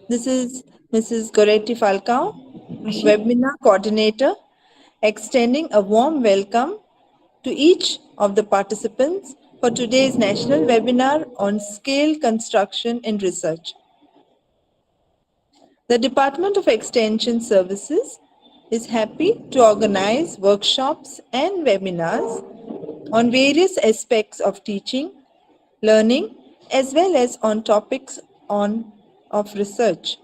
This is Mrs. Goretti Falcao, Webinar Coordinator, extending a warm welcome to each of the participants for today's national webinar on scale construction in research. The Department of Extension Services is happy to organize workshops and webinars on various aspects of teaching, learning, as well as on topics of research.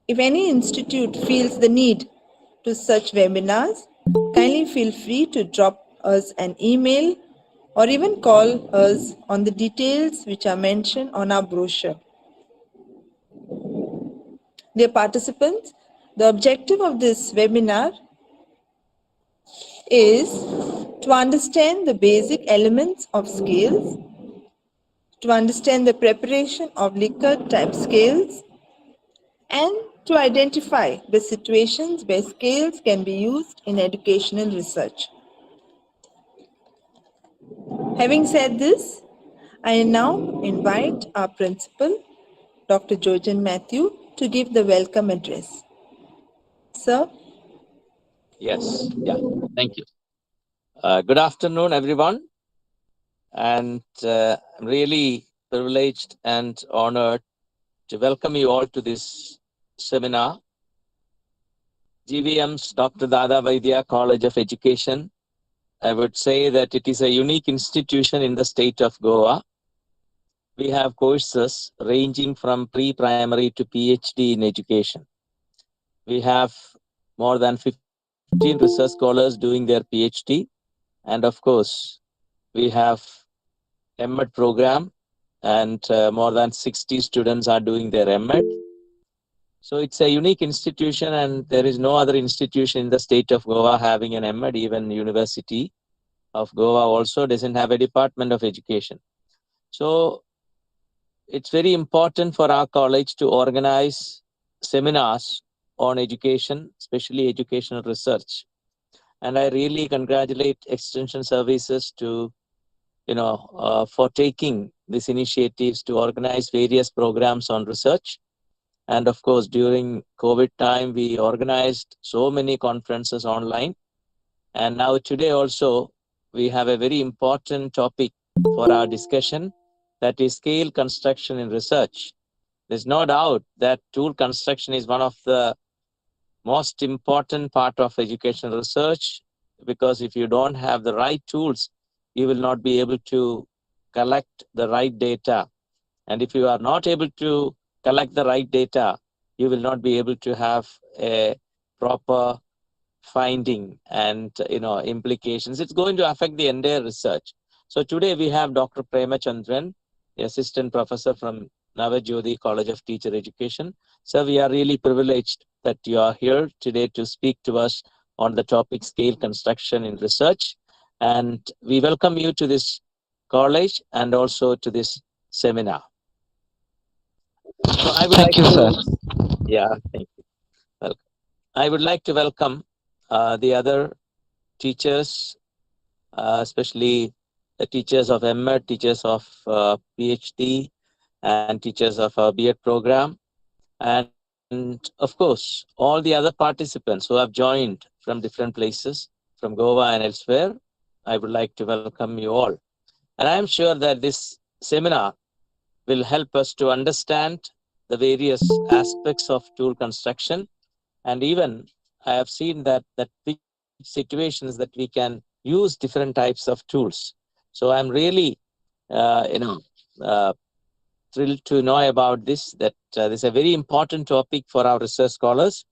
If any institute feels the need to such webinars, kindly feel free to drop us an email or even call us on the details which are mentioned on our brochure. Dear participants, the objective of this webinar is to understand the basic elements of scales, to understand the preparation of Likert type scales, and to identify the situations where scales can be used in educational research. Having said this, I now invite our principal, Dr. Jojen Matthew, to give the welcome address. Sir. Yes, yeah, thank you. Good afternoon, everyone. And I'm really privileged and honored to welcome you all to this seminar. GVM's Dr. Dada Vaidya College of Education. I would say that it is a unique institution in the state of Goa. We have courses ranging from pre-primary to PhD in education. We have more than 15 research scholars doing their PhD. And of course, we have MEd program and more than 60 students are doing their MEd. So it's a unique institution and there is no other institution in the state of Goa having an MEd. Even University of Goa also doesn't have a department of education. So it's very important for our college to organize seminars on education, especially educational research. And I really congratulate Extension Services to, for taking these initiatives to organize various programs on research. And of course, during COVID time, we organized so many conferences online. And now today also, we have a very important topic for our discussion, that is scale construction in research. There's no doubt that tool construction is one of the most important part of educational research, because if you don't have the right tools, you will not be able to collect the right data. And if you are not able to collect the right data, you will not be able to have a proper finding and implications. It's going to affect the entire research. So today we have Dr. Premachandran, the assistant professor from Navajyothi College of Teacher Education. So we are really privileged that you are here today to speak to us on the topic scale construction in research. And we welcome you to this college and also to this seminar. So I would thank you, sir. Yeah, thank you. Welcome. I would like to welcome the other teachers, especially the teachers of MEd, teachers of PhD, and teachers of our B.Ed program. And of course, all the other participants who have joined from different places, from Goa and elsewhere, I would like to welcome you all. And I am sure that this seminar will help us to understand the various aspects of tool construction. And even I have seen that which situations that we can use different types of tools. So I'm really, thrilled to know about this, that this is a very important topic for our research scholars.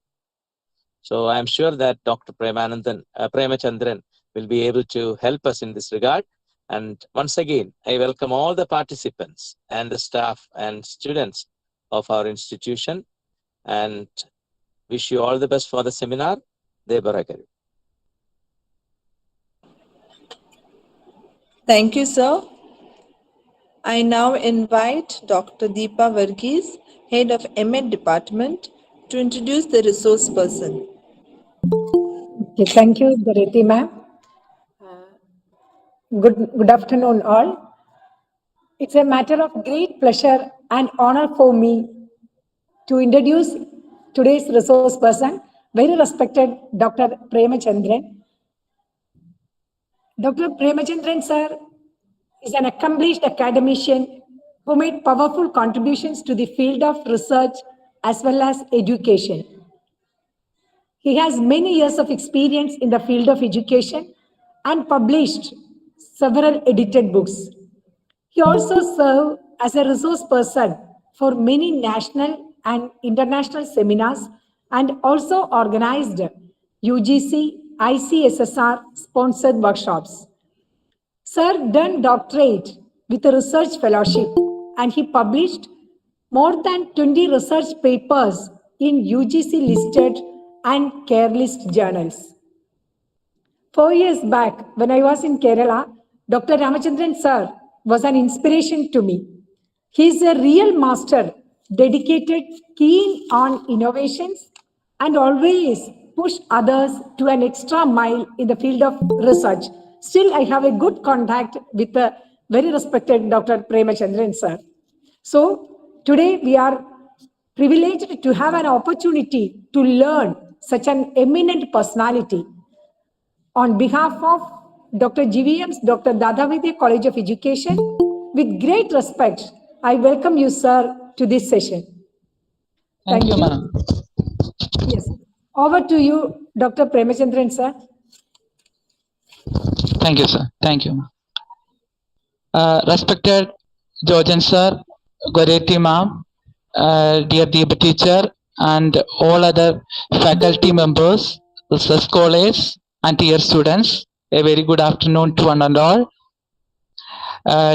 So I'm sure that Dr. Premachandran will be able to help us in this regard. And once again, I welcome all the participants and the staff and students of our institution and wish you all the best for the seminar. Debarakaru. Thank you, sir. I now invite Dr. Deepa Varghese, Head of MEd Department, to introduce the resource person. Okay, thank you, Garetti ma'am. Good afternoon, all. It's a matter of great pleasure and honor for me to introduce today's resource person, very respected Dr. Premachandran. Dr. Premachandran sir is an accomplished academician who made powerful contributions to the field of research as well as education. He has many years of experience in the field of education and published several edited books. He also served as a resource person for many national and international seminars and also organized UGC, ICSSR sponsored workshops. Sir done doctorate with a research fellowship and he published more than 20 research papers in UGC listed and care list journals. 4 years back, when I was in Kerala, Dr. Ramachandran sir was an inspiration to me. He is a real master, dedicated, keen on innovations, and always push others to an extra mile in the field of research. Still, I have a good contact with the very respected Dr. Premachandran sir. So, today we are privileged to have an opportunity to learn such an eminent personality. On behalf of Dr. GVM's Dr. Dadavidya College of Education, with great respect, I welcome you, sir, to this session. Thank you, ma'am. Yes. Over to you, Dr. Premachandran, sir. Thank you, sir. Thank you. Respected Georgian sir, Goreti ma'am, dear Deep teacher, and all other faculty members, research scholars, and dear students, a very good afternoon to one and all.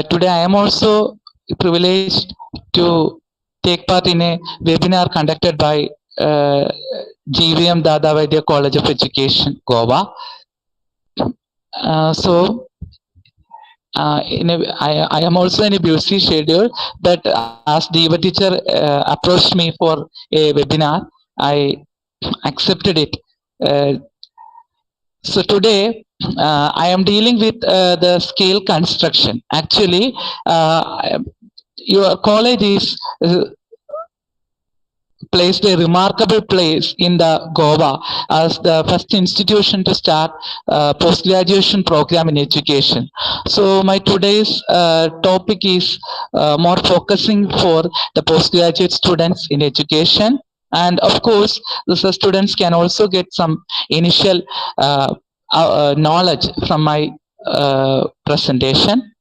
Today I am also privileged to take part in a webinar conducted by GVM Dadavaidya College of Education, Goa. I am also in a busy schedule, but as Deva teacher approached me for a webinar, I accepted it. So today I am dealing with the scale construction. Actually, your college is placed a remarkable place in the Goa as the first institution to start post-graduation program in education. So my today's topic is more focusing for the postgraduate students in education. And of course, the students can also get some initial knowledge from my presentation.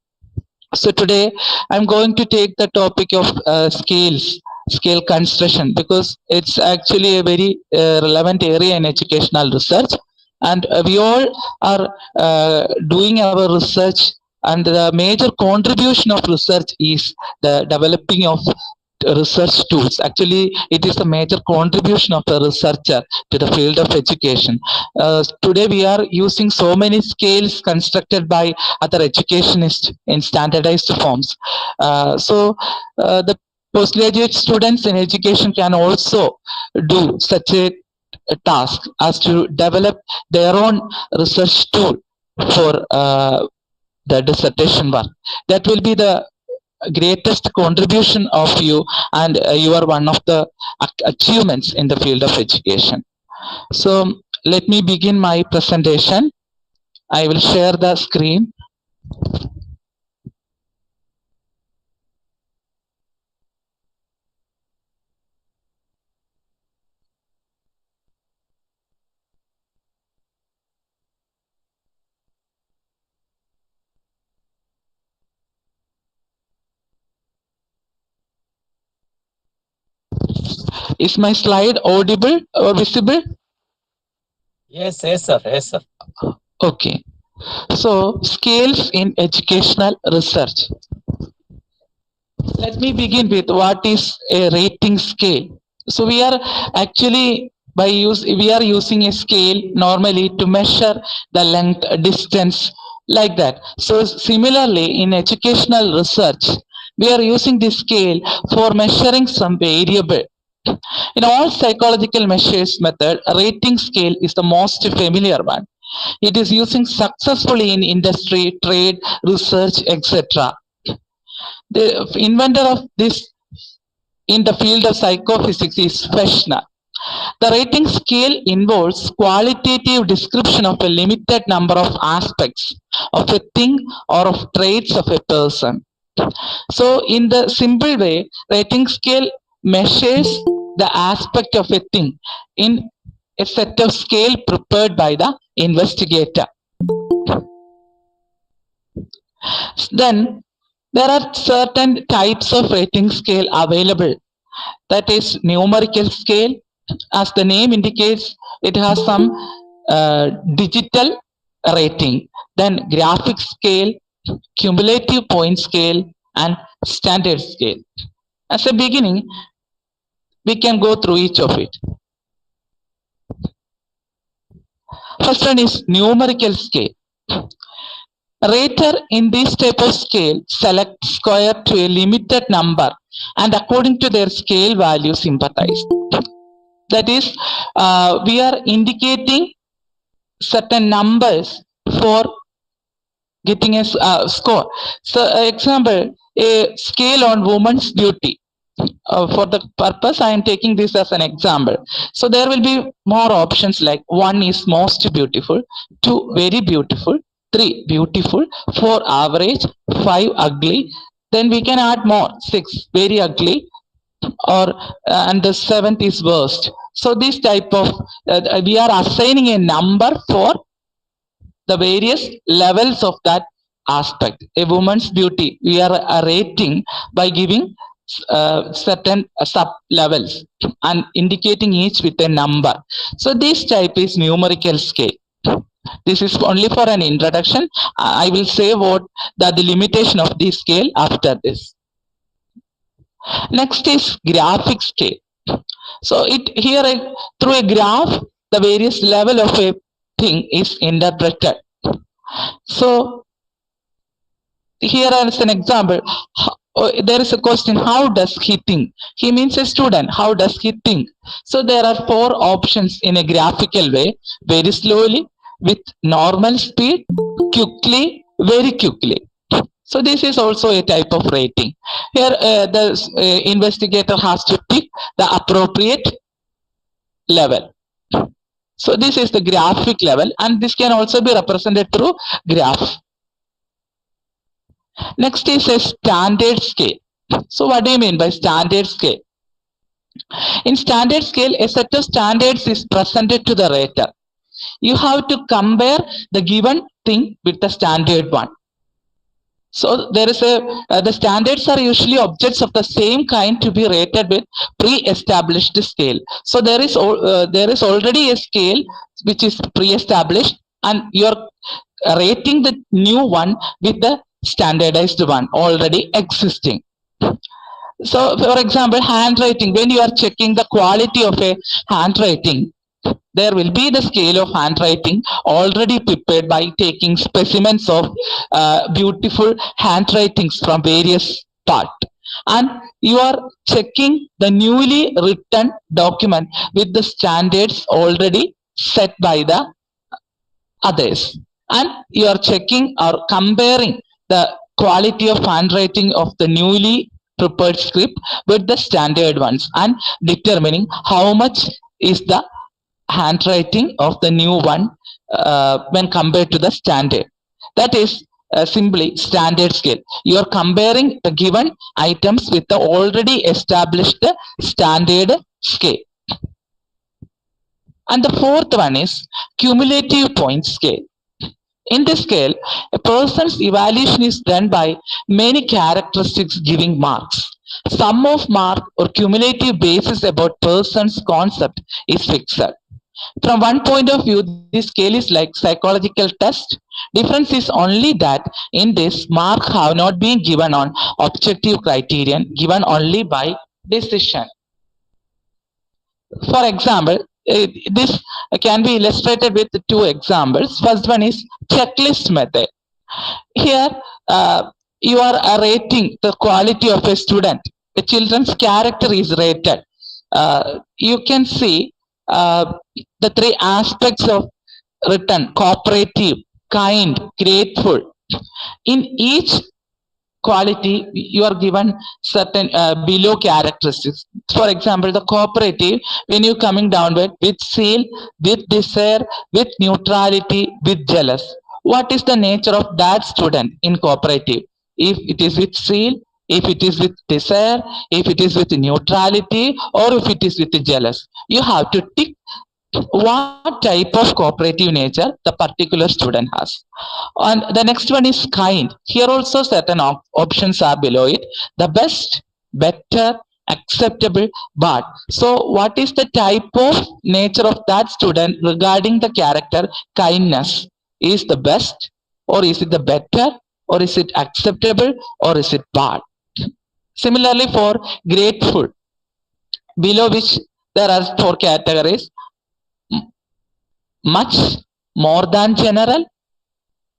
So today I'm going to take the topic of scale construction, because it's actually a very relevant area in educational research, and we all are doing our research, and the major contribution of research is the developing of research tools. Actually, it is a major contribution of the researcher to the field of education. Today we are using so many scales constructed by other educationists in standardized forms. The postgraduate students in education can also do such a task as to develop their own research tool for the dissertation work. That will be the greatest contribution of you, and you are one of the achievements in the field of education. So let me begin my presentation. I will share the screen. Is my slide audible or visible? Yes, sir. Yes, sir. Okay. So, scales in educational research. Let me begin with what is a rating scale. So, we are actually we are using a scale normally to measure the length, distance, like that. So, similarly, in educational research, we are using this scale for measuring some variable. In all psychological measures method, a rating scale is the most familiar one. It is using successfully in industry, trade, research, etc. The inventor of this in the field of psychophysics is Fechner. The rating scale involves qualitative description of a limited number of aspects of a thing or of traits of a person. So in the simple way, rating scale measures the aspect of a thing in a set of scale prepared by the investigator. Then there are certain types of rating scale available. That is numerical scale. As the name indicates, it has some digital rating. Then graphic scale, cumulative point scale, and standard scale. As a beginning, we can go through each of it. First one is numerical scale. Rater in this type of scale select square to a limited number and according to their scale value sympathize. That is, we are indicating certain numbers for getting a score. So, example, a scale on woman's beauty. For the purpose, I am taking this as an example. So there will be more options like 1 is most beautiful, 2 very beautiful, 3 beautiful, 4 average, 5 ugly. Then we can add more, 6 very ugly, or and the 7th is worst. So this type of we are assigning a number for the various levels of that aspect. A woman's beauty, we are rating by giving certain sub levels and indicating each with a number. So this type is numerical scale. This is only for an introduction. I will say what the limitation of this scale after this. Next is graphic scale. So it here through a graph, the various level of a thing is interpreted. So here as an example, there is a question, how does he think? He means a student. How does he think? So there are 4 options in a graphical way: very slowly, with normal speed, quickly, very quickly. So this is also a type of rating. Here the investigator has to pick the appropriate level. So this is the graphic level, and this can also be represented through graph. Next is a standard scale. So what do you mean by standard scale? In standard scale, a set of standards is presented to the rater. You have to compare the given thing with the standard one. So there is the standards are usually objects of the same kind to be rated with pre-established scale. So there is already a scale which is pre-established, and you are rating the new one with the standardized one already existing. So for example, handwriting, when you are checking the quality of a handwriting, there will be the scale of handwriting already prepared by taking specimens of beautiful handwritings from various parts, and you are checking the newly written document with the standards already set by the others, and you are checking or comparing the quality of handwriting of the newly prepared script with the standard ones and determining how much is the handwriting of the new one when compared to the standard. That is simply standard scale. You are comparing the given items with the already established standard scale. And the fourth one is cumulative point scale. In this scale, a person's evaluation is done by many characteristics giving marks. Sum of mark or cumulative basis about person's concept is fixed. From one point of view, this scale is like psychological test. Difference is only that in this, mark have not been given on objective criterion, given only by decision. For example, this can be illustrated with 2 examples. First one is checklist method. Here, you are rating the quality of a student. A children's character is rated. You can see the 3 aspects of written: cooperative, kind, grateful. In each quality, you are given certain below characteristics. For example, the cooperative, when you coming downward with zeal, with desire, with neutrality, with jealous. What is the nature of that student in cooperative? If it is with zeal, if it is with desire, if it is with neutrality, or if it is with jealous, you have to tick what type of cooperative nature the particular student has. And the next one is kind. Here also certain options are below it. The best, better, acceptable, but. So what is the type of nature of that student regarding the character kindness? Is the best, or is it the better, or is it acceptable, or is it bad? Similarly for grateful, below which there are four categories: much, more than general,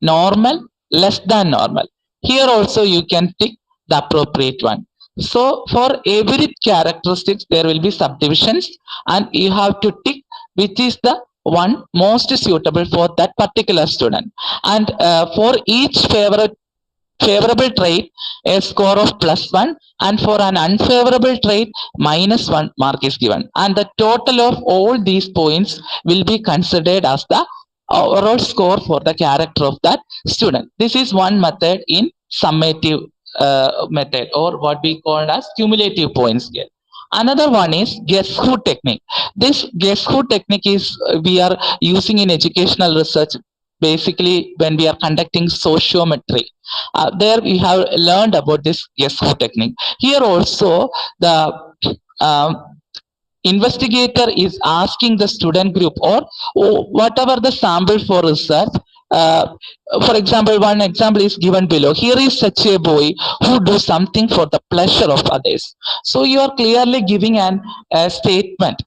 normal, less than normal. Here also you can tick the appropriate one. So for every characteristics there will be subdivisions, and you have to tick which is the one most suitable for that particular student. And for each favorable trait, a score of +1, and for an unfavorable trait, -1 mark is given. And the total of all these points will be considered as the overall score for the character of that student. This is one method in summative method, or what we call as cumulative point scale. Another one is guess who technique. This guess who technique is we are using in educational research basically when we are conducting sociometry. There we have learned about this guess who technique. Here also the investigator is asking the student group or whatever the sample for research. For example, one example is given below. Here is such a boy who do something for the pleasure of others. So you are clearly giving a statement.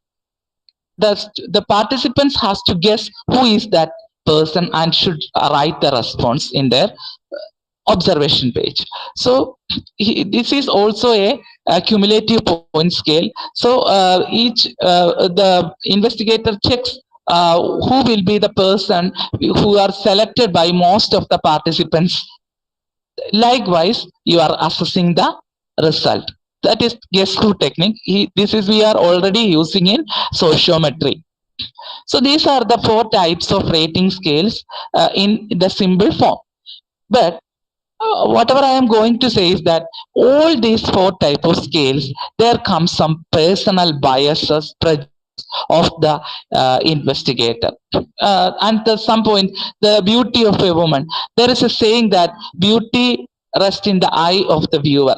The participants has to guess who is that person and should write the response in their observation page. So this is also a cumulative point scale. So each the investigator checks who will be the person who are selected by most of the participants. Likewise, you are assessing the result. That is guess who technique. This is we are already using in sociometry. So these are the four types of rating scales in the simple form. But whatever I am going to say is that all these four type of scales, there comes some personal biases, prejudice of the investigator. And at some point, the beauty of a woman, there is a saying that beauty rests in the eye of the viewer.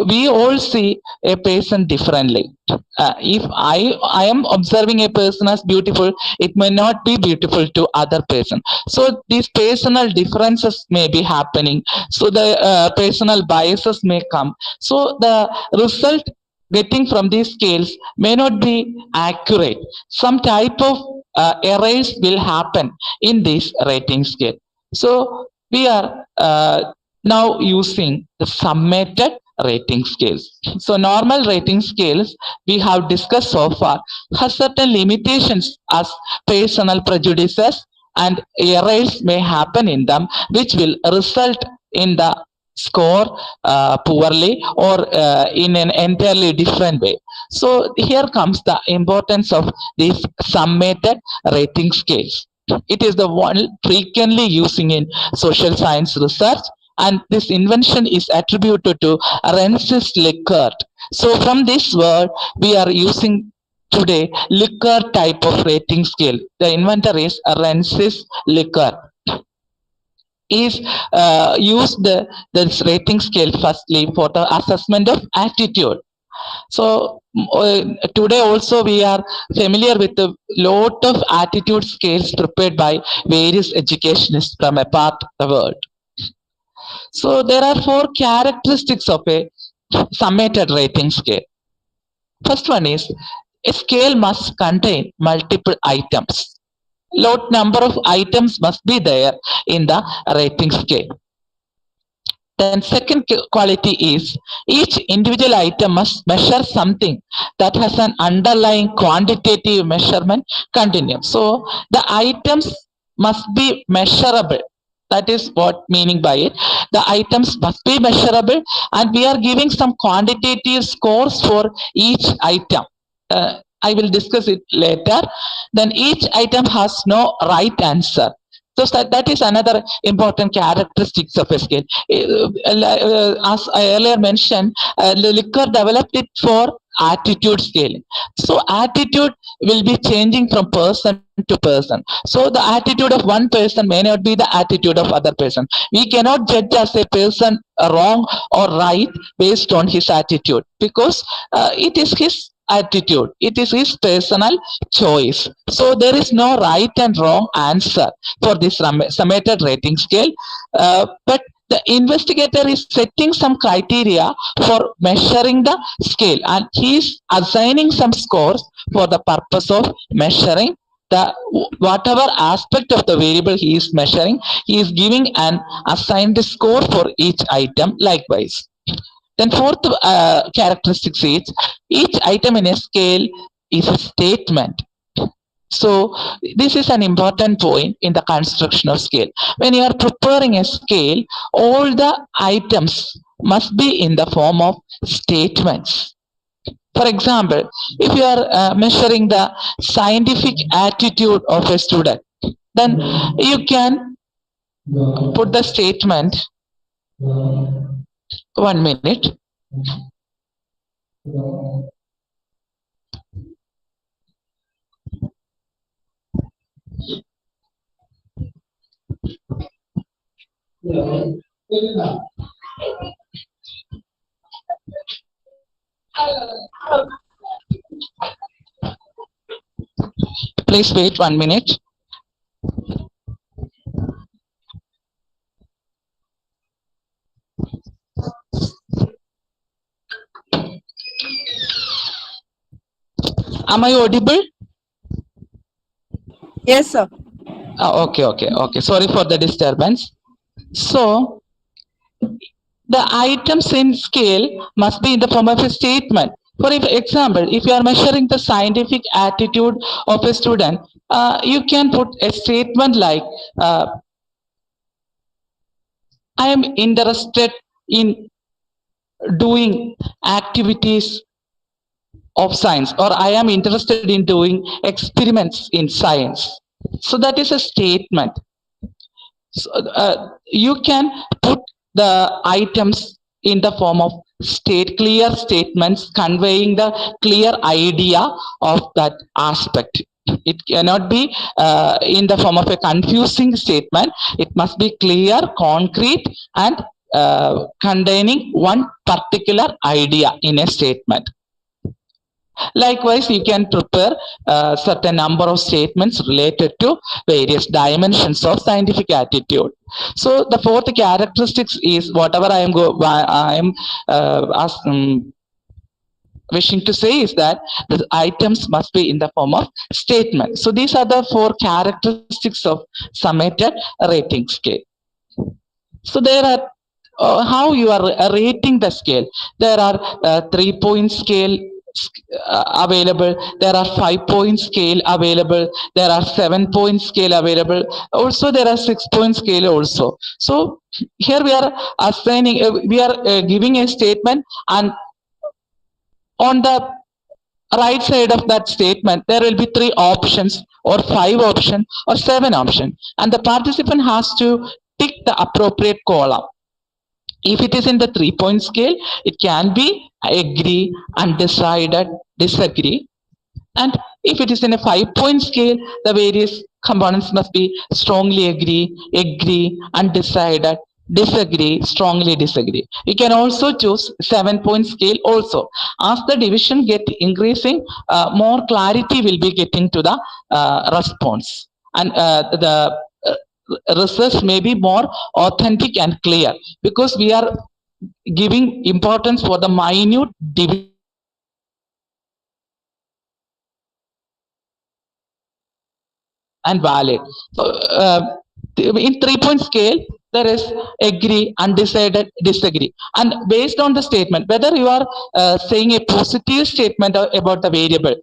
We all see a person differently. If I am observing a person as beautiful, it may not be beautiful to other person. So these personal differences may be happening. So the personal biases may come. So the result getting from these scales may not be accurate. Some type of errors will happen in this rating scale. So we are now using the summated rating scales. So normal rating scales we have discussed so far has certain limitations as personal prejudices and errors may happen in them, which will result in the score poorly or in an entirely different way. So here comes the importance of these summated rating scales. It is the one frequently using in social science research, and this invention is attributed to Francis Likert. So from this word, we are using today Likert type of rating scale. The inventor is Francis Likert. Is used this rating scale firstly for the assessment of attitude. So today also we are familiar with a lot of attitude scales prepared by various educationists from apart the world. So there are four characteristics of a summated rating scale. First one is a scale must contain multiple items. Lot number of items must be there in the rating scale. Then second quality is each individual item must measure something that has an underlying quantitative measurement continuum. So the items must be measurable. That is what meaning by it. The items must be measurable, and we are giving some quantitative scores for each item. I will discuss it later. Then each item has no right answer. So that is another important characteristics of a scale. As I earlier mentioned, Likert developed it for attitude scaling. So attitude will be changing from person to person. So the attitude of one person may not be the attitude of other person. We cannot judge as a person wrong or right based on his attitude, because it is his attitude, it is his personal choice. So there is no right and wrong answer for this summated rating scale, but the investigator is setting some criteria for measuring the scale, and he is assigning some scores for the purpose of measuring the whatever aspect of the variable he is measuring. He is giving an assigned score for each item likewise. Then fourth characteristic is each item in a scale is a statement. So this is an important point in the construction of scale. When you are preparing a scale, all the items must be in the form of statements. For example, if you are measuring the scientific attitude of a student, then you can put the statement. 1 minute. Please wait 1 minute. Am I audible? Yes, sir. Okay. Sorry for the disturbance. So the items in scale must be in the form of a statement. For example, if you are measuring the scientific attitude of a student, you can put a statement like, I am interested in doing activities of science, or I am interested in doing experiments in science. So that is a statement. So, you can put the items in the form of clear statements conveying the clear idea of that aspect. It cannot be in the form of a confusing statement. It must be clear, concrete, and containing one particular idea in a statement. Likewise, you can prepare a certain number of statements related to various dimensions of scientific attitude. So the fourth characteristics is whatever I am wishing to say is that the items must be in the form of statement. So these are the four characteristics of summated rating scale. So there are how you are rating the scale. There are 3-point scale available, there are 5-point scale available, there are 7-point scale available, also there are 6-point scale also. So here we are assigning, we are giving a statement, and on the right side of that statement there will be 3 options or 5 options or 7 options, and the participant has to tick the appropriate column. If it is in the 3-point scale, it can be agree, undecided, disagree. And if it is in a 5-point scale, the various components must be strongly agree, undecided, disagree, strongly disagree. You can also choose 7-point scale also. As the division get increasing, more clarity will be getting to the response, and the research may be more authentic and clear, because we are giving importance for the minute division and valid. So, in 3-point scale, there is agree, undecided, disagree, and based on the statement, whether you are saying a positive statement about the variable,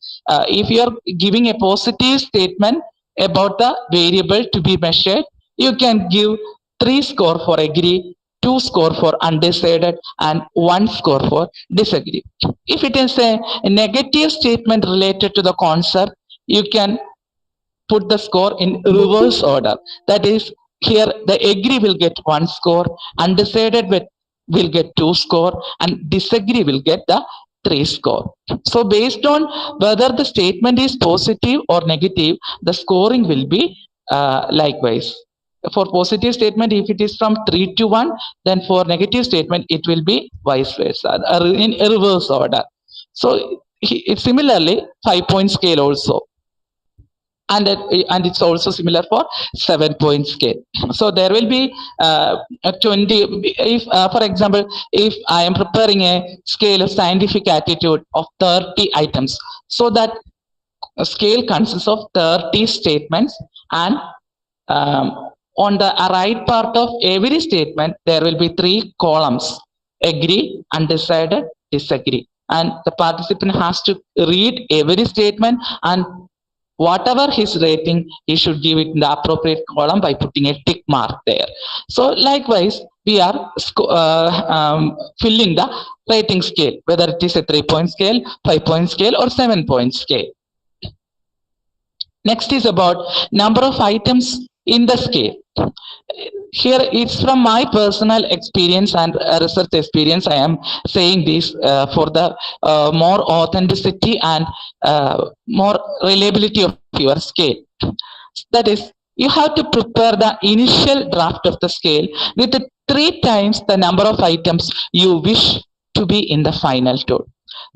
if you are giving a positive statement about the variable to be measured, you can give 3 score for agree, 2 score for undecided, and 1 score for disagree. If it is a negative statement related to the concept, you can put the score in reverse order. That is, here the agree will get 1 score, undecided will get 2 score, and disagree will get the 3 score. So based on whether the statement is positive or negative, the scoring will be likewise. For positive statement, if it is from 3 to 1, then for negative statement, it will be vice versa, in reverse order. So similarly, 5-point scale also. And it's also similar for 7-point scale. So there will be 20. If for example, if I am preparing a scale of scientific attitude of 30 items, so that a scale consists of 30 statements, and on the right part of every statement there will be 3 columns: agree, undecided, disagree, and the participant has to read every statement, and whatever his rating, he should give it in the appropriate column by putting a tick mark there. So likewise, we are filling the rating scale, whether it is a 3-point scale, 5-point scale, or 7-point scale. Next is about number of items in the scale. Here it's from my personal experience and research experience. I am saying this for the more authenticity and more reliability of your scale. That is, you have to prepare the initial draft of the scale with 3 times the number of items you wish to be in the final tool.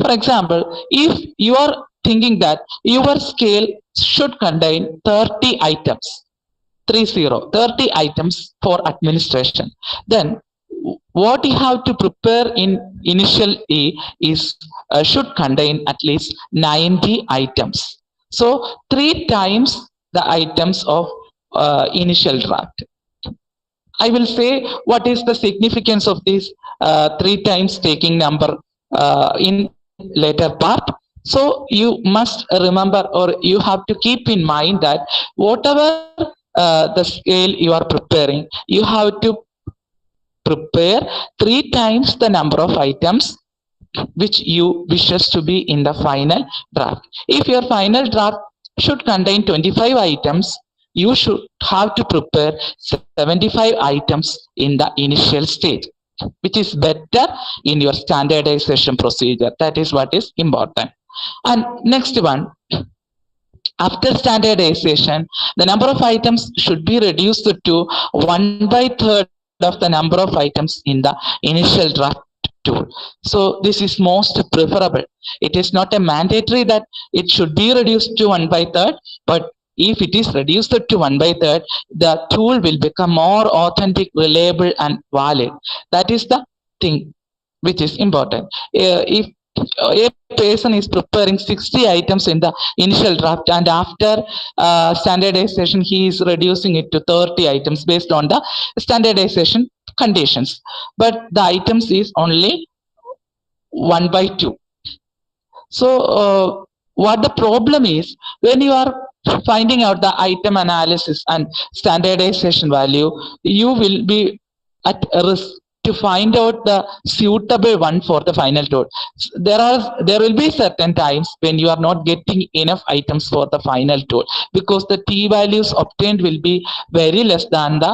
For example, if you are thinking that your scale should contain 30 items, 30 items for administration, then what you have to prepare in initial A is should contain at least 90 items. So 3 times the items of initial draft. I will say what is the significance of this 3 times taking number in later part. So you must remember, or you have to keep in mind, that whatever the scale you are preparing, you have to prepare 3 times the number of items which you wishes to be in the final draft. If your final draft should contain 25 items, you should have to prepare 75 items in the initial stage, which is better in your standardization procedure. That is what is important. And next one, after standardization, the number of items should be reduced to 1/3 of the number of items in the initial draft tool. So this is most preferable. It is not a mandatory that it should be reduced to 1/3, but if it is reduced to 1/3, the tool will become more authentic, reliable, and valid. That is the thing which is important. If a person is preparing 60 items in the initial draft, and after standardization he is reducing it to 30 items based on the standardization conditions, but the items is only 1/2. So what the problem is, when you are finding out the item analysis and standardization value, you will be at risk to find out the suitable one for the final tool. There will be certain times when you are not getting enough items for the final tool, because the t values obtained will be very less than the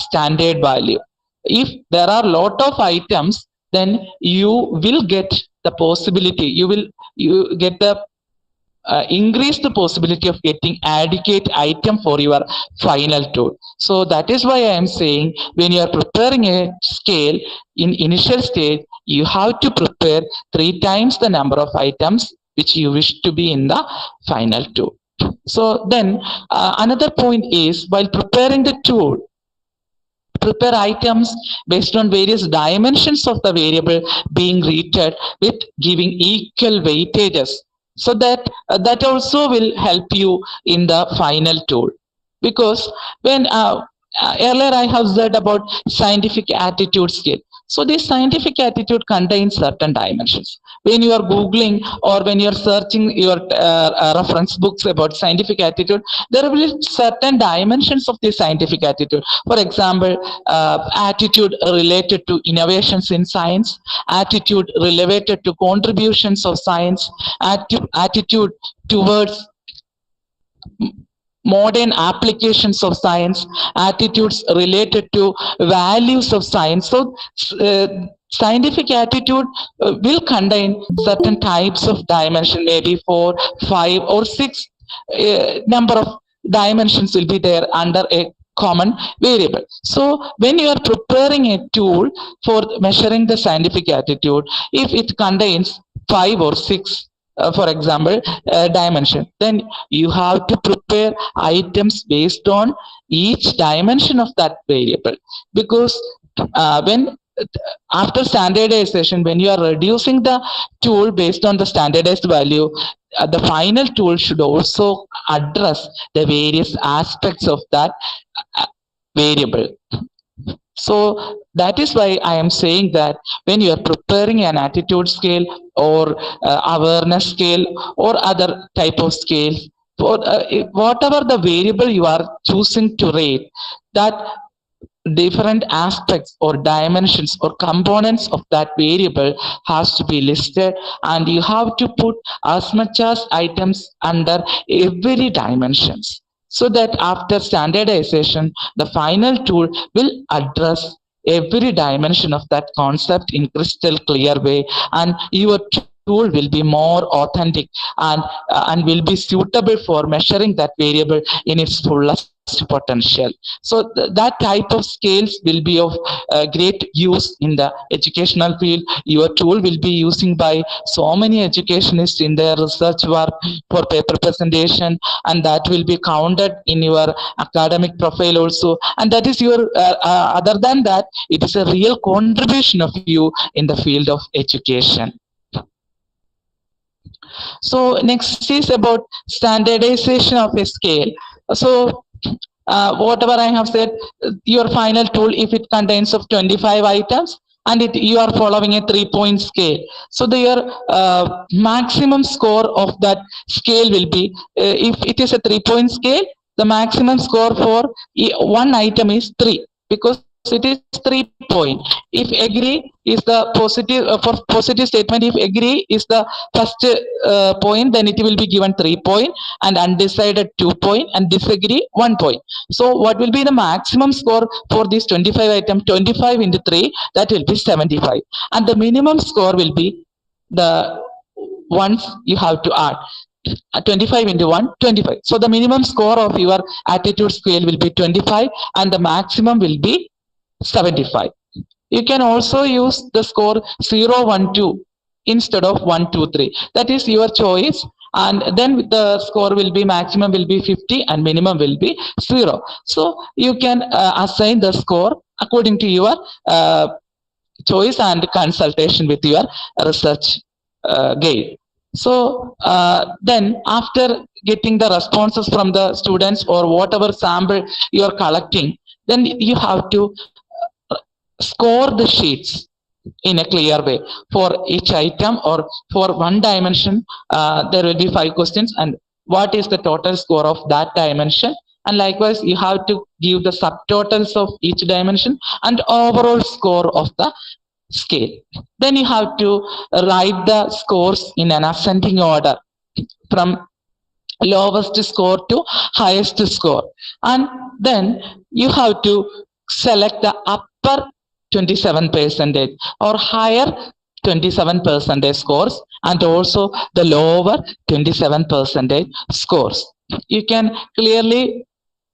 standard value. If there are lot of items, then you will get the possibility, you get the increase the possibility of getting adequate item for your final tool. So that is why I am saying, when you are preparing a scale in initial stage, you have to prepare 3 times the number of items which you wish to be in the final tool. So then another point is, while preparing the tool, prepare items based on various dimensions of the variable being rated with giving equal weightages, so that that also will help you in the final tool. Because when earlier I have said about scientific attitude scale, So this scientific attitude contains certain dimensions. When you are Googling or when you are searching your reference books about scientific attitude, there will be certain dimensions of the scientific attitude. For example, attitude related to innovations in science, attitude related to contributions of science, attitude towards modern applications of science, attitudes related to values of science. So scientific attitude will contain certain types of dimension, maybe 4, 5 or 6 number of dimensions will be there under a common variable. So when you are preparing a tool for measuring the scientific attitude, if it contains 5 or 6 for example dimension, then you have to prepare items based on each dimension of that variable, because when after standardization, when you are reducing the tool based on the standardized value, the final tool should also address the various aspects of that variable. So that is why I am saying that when you are preparing an attitude scale or awareness scale or other type of scale, for whatever the variable you are choosing to rate, that different aspects or dimensions or components of that variable has to be listed, and you have to put as much as items under every dimensions, so that after standardization the final tool will address every dimension of that concept in crystal clear way, and your tool will be more authentic and will be suitable for measuring that variable in its fullest potential. So that type of scales will be of great use in the educational field. Your tool will be using by so many educationists in their research work for paper presentation, and that will be counted in your academic profile also, and that is your other than that, it is a real contribution of you in the field of education. So next is about standardization of a scale. So whatever I have said, your final tool, if it contains of 25 items and you are following a 3-point scale, so your maximum score of that scale will be, if it is a 3-point scale, the maximum score for one item is 3, because it is 3 point. If agree is the positive for positive statement, if agree is the first point, then it will be given 3 point, and undecided 2 point, and disagree 1 point. So what will be the maximum score for this 25 item? 25 into 3, that will be 75, and the minimum score will be the ones you have to add. 25 into 1, 25. So the minimum score of your attitude scale will be 25 and the maximum will be 75. You can also use the score 0, 1, 2 instead of 1, 2, 3. That is your choice, and then the score will be maximum will be 50 and minimum will be 0. So you can assign the score according to your choice and consultation with your research guide. So then after getting the responses from the students or whatever sample you are collecting, then you have to score the sheets in a clear way for each item, or for one dimension there will be 5 questions, and what is the total score of that dimension, and likewise you have to give the subtotals of each dimension and overall score of the scale. Then you have to write the scores in an ascending order from lowest score to highest score, and then you have to select the upper 27% or higher 27% scores, and also the lower 27% scores. You can clearly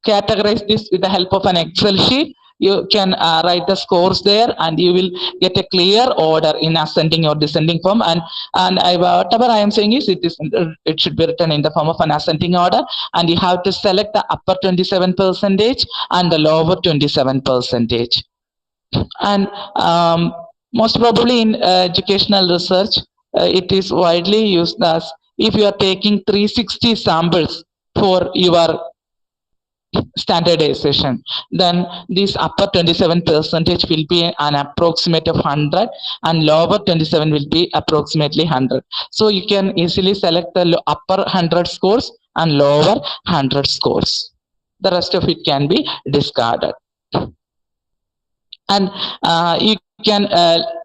categorize this with the help of an Excel sheet. You can write the scores there, and you will get a clear order in ascending or descending form. And whatever I am saying is, it should be written in the form of an ascending order, and you have to select the upper 27% and the lower 27%. And most probably in educational research, it is widely used as, if you are taking 360 samples for your standardization, then this upper 27% will be an approximate of 100 and lower 27 will be approximately 100. So you can easily select the upper 100 scores and lower 100 scores. The rest of it can be discarded. And you can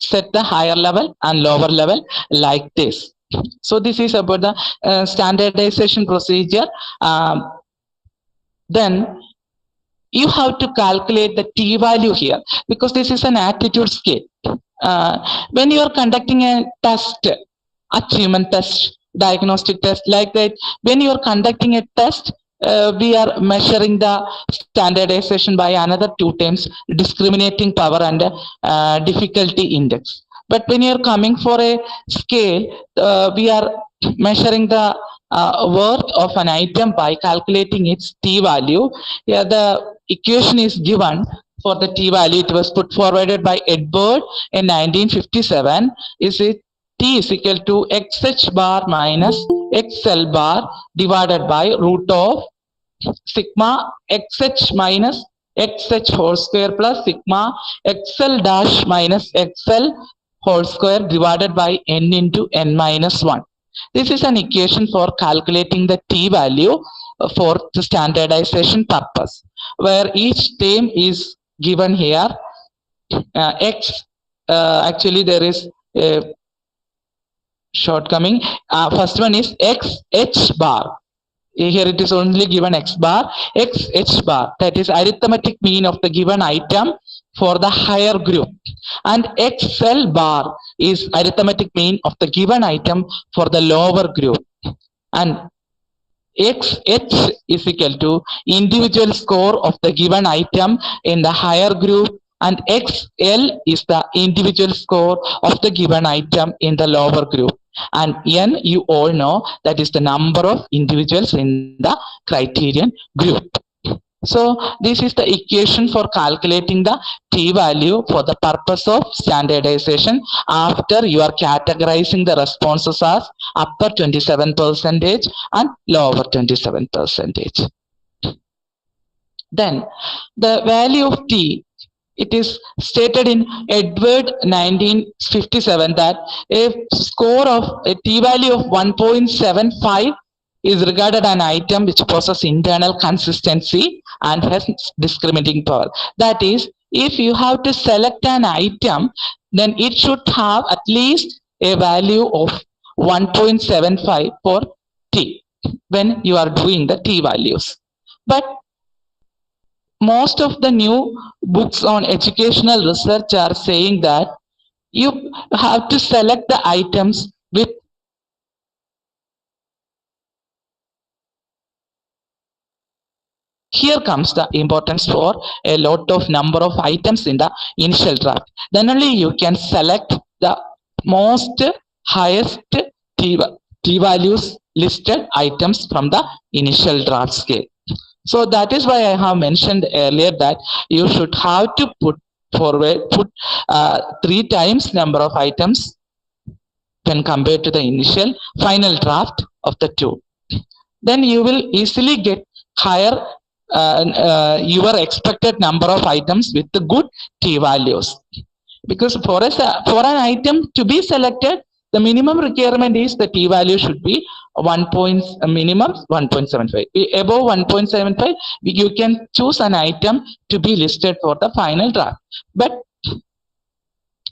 set the higher level and lower level like this. So this is about the standardization procedure. Then you have to calculate the t-value here, because this is an attitude scale. When you are conducting a test, achievement test, diagnostic test, like that, when you are conducting a test, we are measuring the standardization by another 2 terms, discriminating power and difficulty index. But when you are coming for a scale, we are measuring the worth of an item by calculating its t-value. Here the equation is given for the t-value. It was put forwarded by Edward in 1957. Is it t is equal to xh bar minus xl bar divided by root of sigma xh minus xh whole square plus sigma xl dash minus xl whole square divided by n into n minus 1. This is an equation for calculating the t-value for the standardization purpose, where each term is given here. X, actually there is a shortcoming. First one is x h bar. Here it is only given x bar, x h bar, that is arithmetic mean of the given item for the higher group, and xl bar is arithmetic mean of the given item for the lower group, and xh is equal to individual score of the given item in the higher group, and xl is the individual score of the given item in the lower group, and n, you all know, that is the number of individuals in the criterion group. So this is the equation for calculating the t-value for the purpose of standardization after you are categorizing the responses as upper 27% and lower 27%. Then the value of t, it is stated in Edward 1957 that a score of a t-value of 1.75 is regarded an item which possesses internal consistency and has discriminating power. That is, if you have to select an item, then it should have at least a value of 1.75 for t when you are doing the t values. But most of the new books on educational research are saying that you have to select the items with here comes the importance for a lot of number of items in the initial draft. Then only you can select the most highest t values listed items from the initial draft scale. So that is why I have mentioned earlier that you should have to put 3 times number of items when compared to the initial final draft of the 2. Then you will easily get higher your expected number of items with the good t values, because for an item to be selected, the minimum requirement is the t value should be minimum 1.75. Above 1.75, you can choose an item to be listed for the final draft. But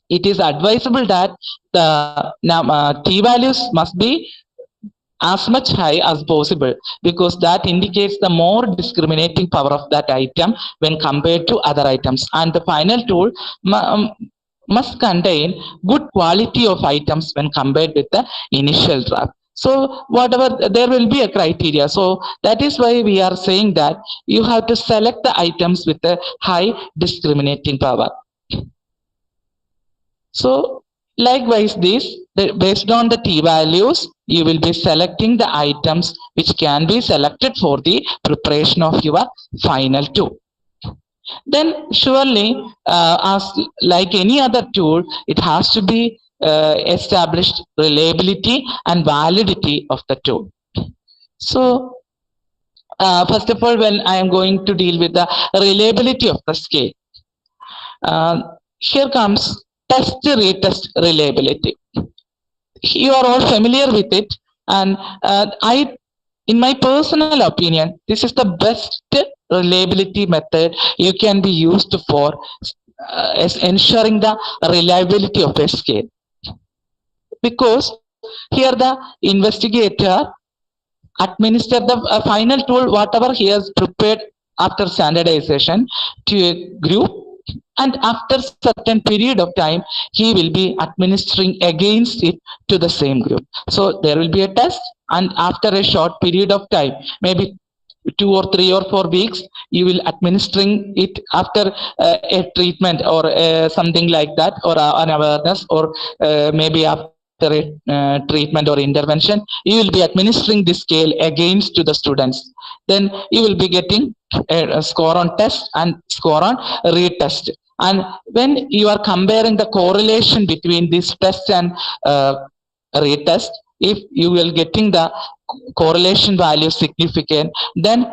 it is advisable that the t values must be as much high as possible, because that indicates the more discriminating power of that item when compared to other items, and the final tool must contain good quality of items when compared with the initial draft. So whatever, there will be a criteria. So that is why we are saying that you have to select the items with a high discriminating power. So likewise, based on the t values, you will be selecting the items which can be selected for the preparation of your final tool. Then surely, as like any other tool, it has to be established reliability and validity of the tool. So First of all, when I am going to deal with the reliability of the scale, here comes test retest reliability. You are all familiar with it, and in my personal opinion, this is the best reliability method you can be used for ensuring the reliability of a scale, because here the investigator administer the final tool whatever he has prepared after standardization to a group, and after certain period of time he will be administering against it to the same group. So there will be a test, and after a short period of time, maybe 2 or 3 or 4 weeks, you will administering it after a treatment or something like that, or an awareness, or maybe after a treatment or intervention, you will be administering this scale against to the students. Then you will be getting a score on test and score on retest. And when you are comparing the correlation between this test and retest, if you will getting the correlation value significant, then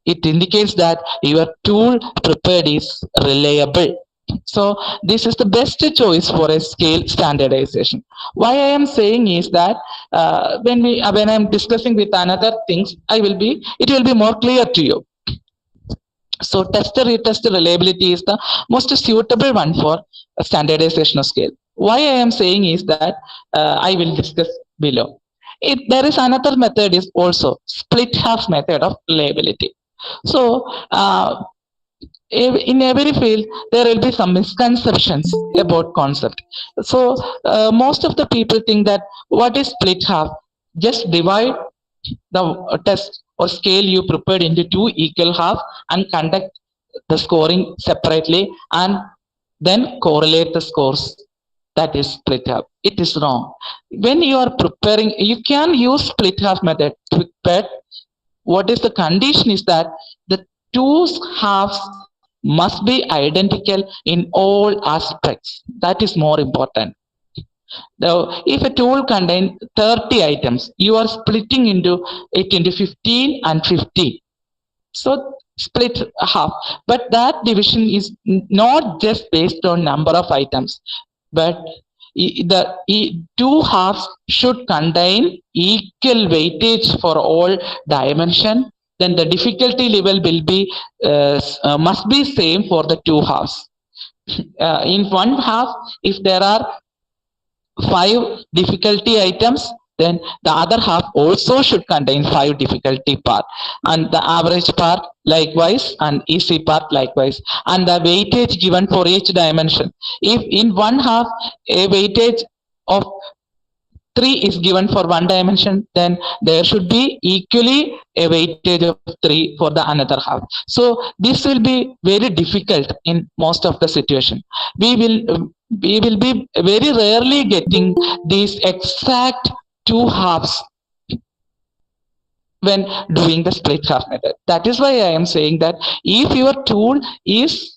it indicates that your tool prepared is reliable. So this is the best choice for a scale standardization. Why I am saying is that when I am discussing with another things, it will be more clear to you. So tester retest reliability is the most suitable one for a standardization of scale. Why I am saying is that I will discuss below. There is another method is also split half method of reliability. So in every field there will be some misconceptions about concept. So most of the people think that what is split half? Just divide the test or scale you prepared into 2 equal half and conduct the scoring separately and then correlate the scores. That is split half. It is wrong. When you are preparing, you can use split half method, but what is the condition is that the 2 halves must be identical in all aspects. That is more important. Now, if a tool contains 30 items, you are splitting it into 15 and 50. So split half. But that division is not just based on number of items, but the 2 halves should contain equal weightage for all dimension. Then the difficulty level will be must be same for the 2 halves. In one half, if there are 5 difficulty items, then the other half also should contain 5 difficulty part, and the average part likewise, and easy part likewise, and the weightage given for each dimension. If in one half a weightage of 3 is given for one dimension, then there should be equally a weightage of 3 for the another half. So this will be very difficult in most of the situation. We will be very rarely getting these exact 2 halves when doing the split half method. That is why I am saying that if your tool is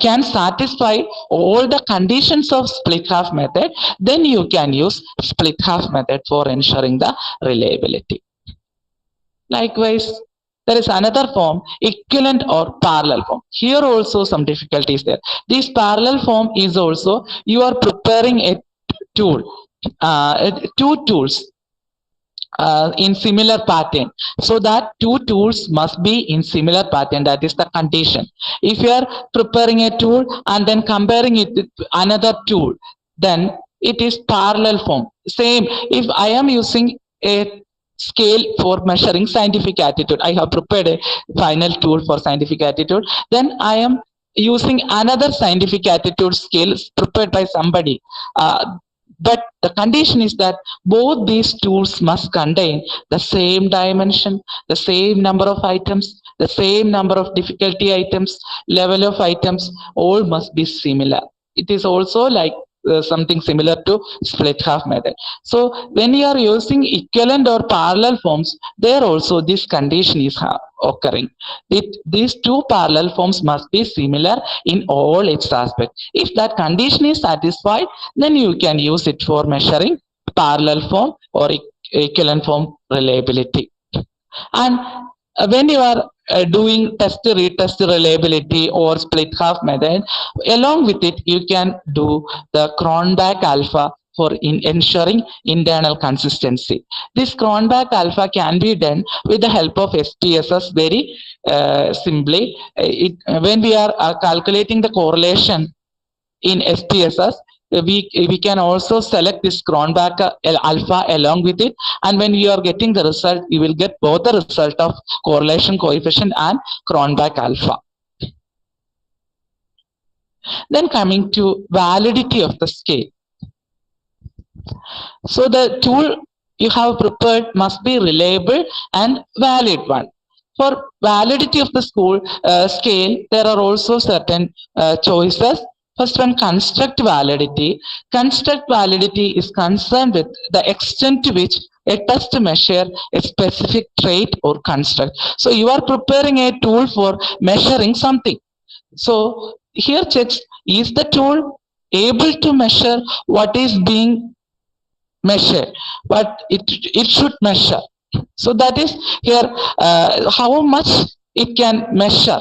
can satisfy all the conditions of split half method, then you can use split half method for ensuring the reliability. Likewise, there is another form, equivalent or parallel form. Here also some difficulties there. This parallel form is also you are preparing a tool, 2 tools in similar pattern, so that 2 tools must be in similar pattern. That is the condition. If you are preparing a tool and then comparing it with another tool, then it is parallel form. Same, if I am using a scale for measuring scientific attitude, I have prepared a final tool for scientific attitude, then I am using another scientific attitude scale prepared by somebody, but the condition is that both these tools must contain the same dimension, the same number of items, the same number of difficulty items, level of items, all must be similar. It is also like something similar to split half method. So when you are using equivalent or parallel forms, there also this condition is occurring. These 2 parallel forms must be similar in all its aspects. If that condition is satisfied, then you can use it for measuring parallel form or equivalent form reliability. And when you are doing test retest reliability or split half method, along with it you can do the Cronbach alpha for ensuring internal consistency. This Cronbach alpha can be done with the help of SPSS very simply. When we are calculating the correlation in SPSS, we can also select this Cronbach alpha along with it, and when you are getting the result, you will get both the result of correlation coefficient and Cronbach alpha. Then coming to validity of the scale. So the tool you have prepared must be reliable and valid one. For validity of the scale, there are also certain choices. First one, construct validity. Construct validity is concerned with the extent to which a test measure a specific trait or construct. So you are preparing a tool for measuring something. So here checks, is the tool able to measure what is being measured, but it should measure. So that is here how much it can measure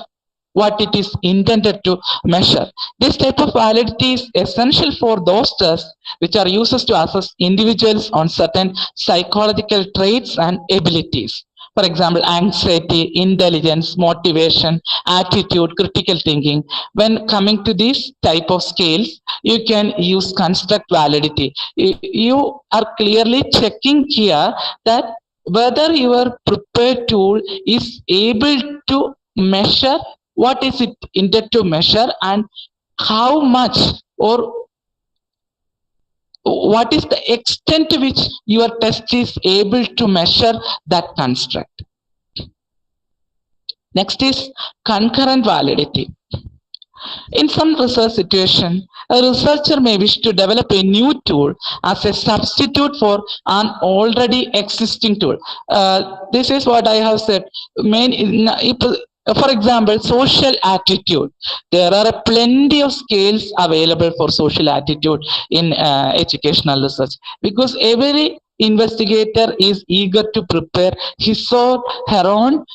what it is intended to measure. This type of validity is essential for those tests which are used to assess individuals on certain psychological traits and abilities. For example, anxiety, intelligence, motivation, attitude, critical thinking. When coming to these type of scales, you can use construct validity. You are clearly checking here that whether your prepared tool is able to measure what is it intended to measure and how much or what is the extent to which your test is able to measure that construct. Next is concurrent validity. In some research situation, a researcher may wish to develop a new tool as a substitute for an already existing tool. This is what I have said. For example, social attitude. There are plenty of scales available for social attitude in educational research, because every investigator is eager to prepare his or her own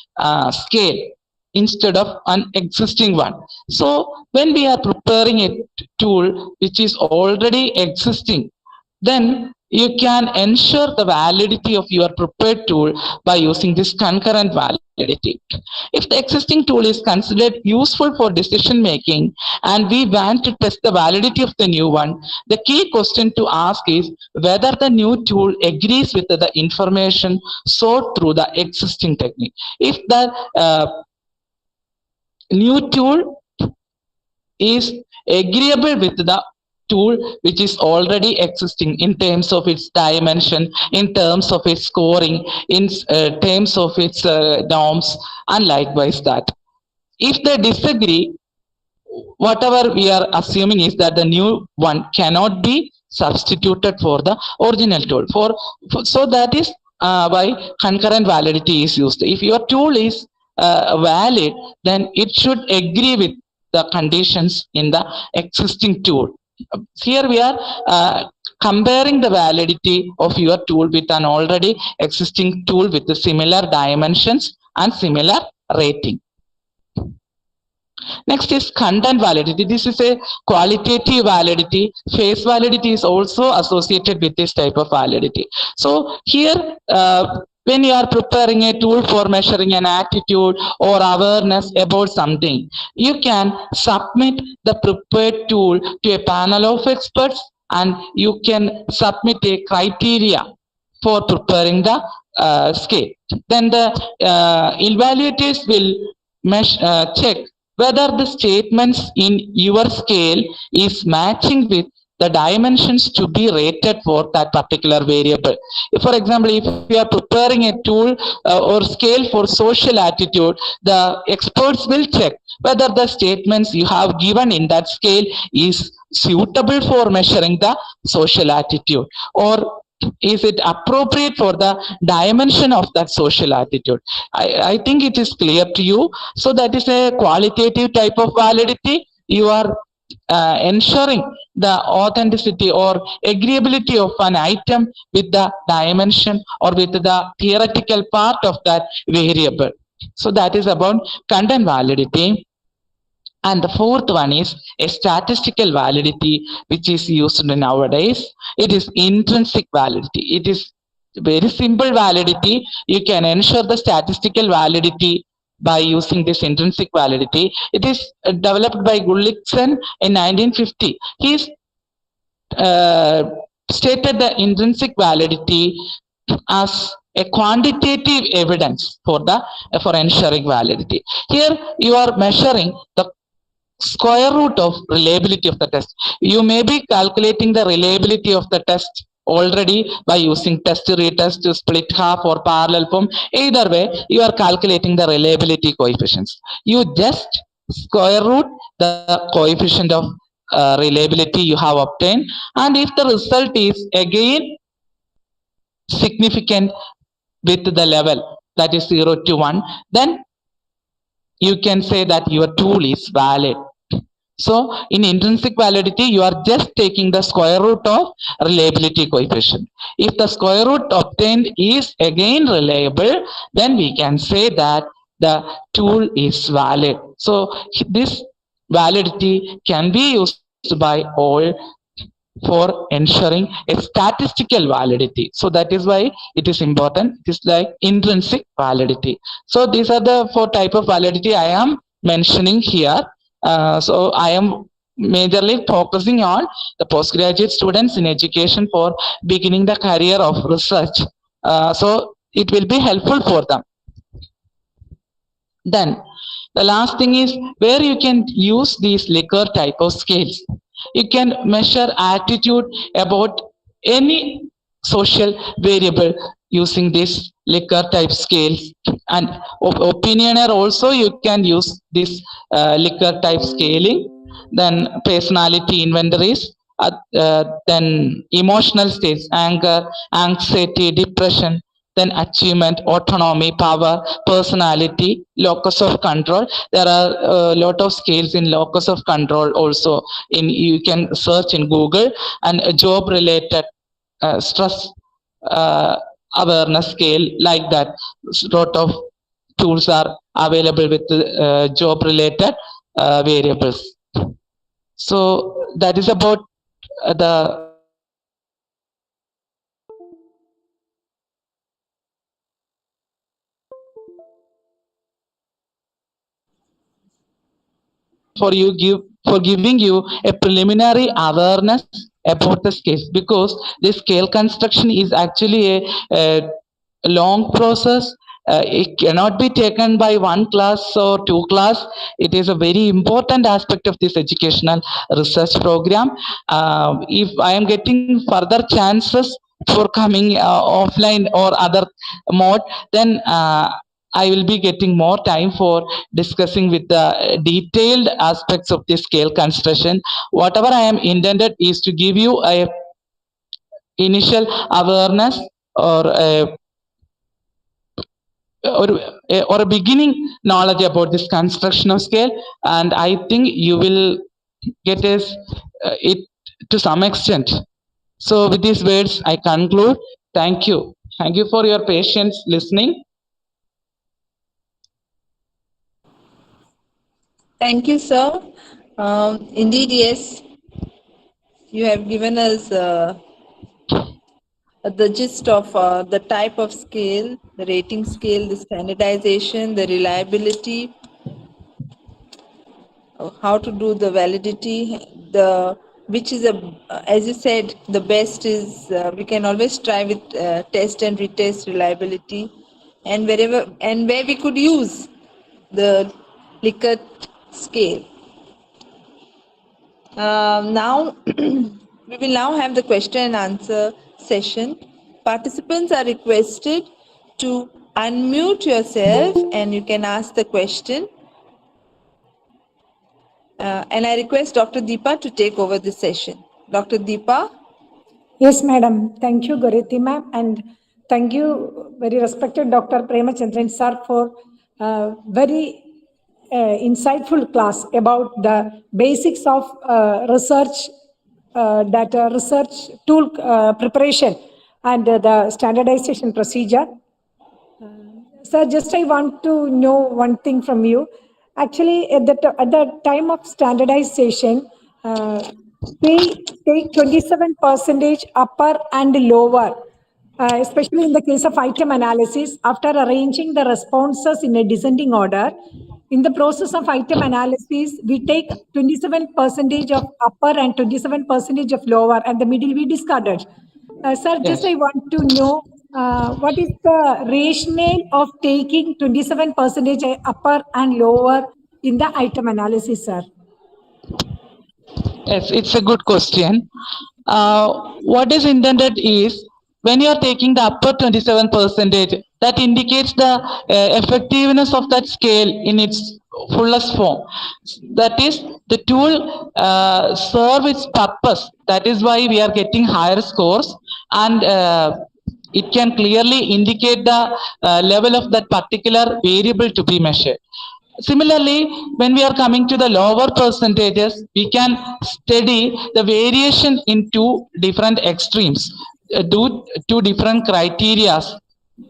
scale instead of an existing one. So when we are preparing a tool which is already existing, then you can ensure the validity of your prepared tool by using this concurrent validity. If the existing tool is considered useful for decision making and we want to test the validity of the new one, the key question to ask is whether the new tool agrees with the information sought through the existing technique. If the new tool is agreeable with the tool which is already existing in terms of its dimension, in terms of its scoring, in terms of its norms, and likewise that. If they disagree, whatever we are assuming is that the new one cannot be substituted for the original tool. So that is why concurrent validity is used. If your tool is valid, then it should agree with the conditions in the existing tool. Here we are comparing the validity of your tool with an already existing tool with the similar dimensions and similar rating. Next is content validity. This is a qualitative validity. Face validity is also associated with this type of validity. So here when you are preparing a tool for measuring an attitude or awareness about something, you can submit the prepared tool to a panel of experts and you can submit a criteria for preparing the scale. Then the evaluators will check whether the statements in your scale is matching with the dimensions to be rated for that particular variable. For example, if you are preparing a tool or scale for social attitude, the experts will check whether the statements you have given in that scale is suitable for measuring the social attitude, or is it appropriate for the dimension of that social attitude. I think it is clear to you. So that is a qualitative type of validity. You are ensuring the authenticity or agreeability of an item with the dimension or with the theoretical part of that variable. So that is about content validity. And the fourth one is a statistical validity, which is used nowadays. It is intrinsic validity. It is very simple validity. You can ensure the statistical validity by using this intrinsic validity. It is developed by Gullikson in 1950. He stated the intrinsic validity as a quantitative evidence for ensuring validity. Here you are measuring the square root of reliability of the test. You may be calculating the reliability of the test already by using test retest to split half or parallel form. Either way, you are calculating the reliability coefficients. You just square root the coefficient of reliability you have obtained, and if the result is again significant with the level that is 0 to 1, then you can say that your tool is valid. So in intrinsic validity, you are just taking the square root of reliability coefficient. If the square root obtained is again reliable, then we can say that the tool is valid. So this validity can be used by all for ensuring a statistical validity. So that is why it is important. It is like intrinsic validity. So these are the four type of validity I am mentioning here. So I am majorly focusing on the postgraduate students in education for beginning the career of research. So it will be helpful for them. Then the last thing is where you can use these Likert type of scales. You can measure attitude about any social variable using this Likert type scales, and opinioner also you can use this Likert type scaling. Then personality inventories, then emotional states, anger, anxiety, depression, then achievement, autonomy, power, personality, locus of control. There are a lot of scales in locus of control also. You can search in Google, and job related stress awareness scale, like that. Lot of tools are available with job related variables. So that is about the for giving you a preliminary awareness about the scales, because the scale construction is actually a long process. It cannot be taken by one class or two class. It is a very important aspect of this educational research program. If I am getting further chances for coming offline or other mode, then I will be getting more time for discussing with the detailed aspects of the scale construction. Whatever I am intended is to give you a initial awareness or a beginning knowledge about this construction of scale, and I think you will get it to some extent. So with these words I conclude. Thank you for your patience listening. Thank you, sir. Indeed, yes, you have given us the gist of the type of scale, the rating scale, the standardization, the reliability, how to do the validity, the which is as you said, the best is we can always try with test and retest reliability, and where we could use the Likert scale. Now we will now have the question and answer session. Participants are requested to unmute yourself and you can ask the question. And I request Dr. Deepa to take over the session. Dr. Deepa? Yes, madam. Thank you, Goriti ma'am, and thank you, very respected Dr. Premachandran sir, for very insightful class about the basics of research data, research tool preparation, and the standardization procedure. Sir, just I want to know one thing from you. Actually, at the time of standardization, we take 27 percentage upper and lower, especially in the case of item analysis. After arranging the responses in a descending order, in the process of item analysis, we take 27 percentage of upper and 27 percentage of lower, and the middle we discarded. Sir, just Yes. I want to know what is the rationale of taking 27 percentage upper and lower in the item analysis, sir? Yes, it's a good question. What is intended is when you are taking the upper 27 percentage, that indicates the effectiveness of that scale in its fullest form. That is, the tool serve its purpose. That is why we are getting higher scores, and it can clearly indicate the level of that particular variable to be measured. Similarly, when we are coming to the lower percentages, we can study the variation in two different extremes, two different criterias.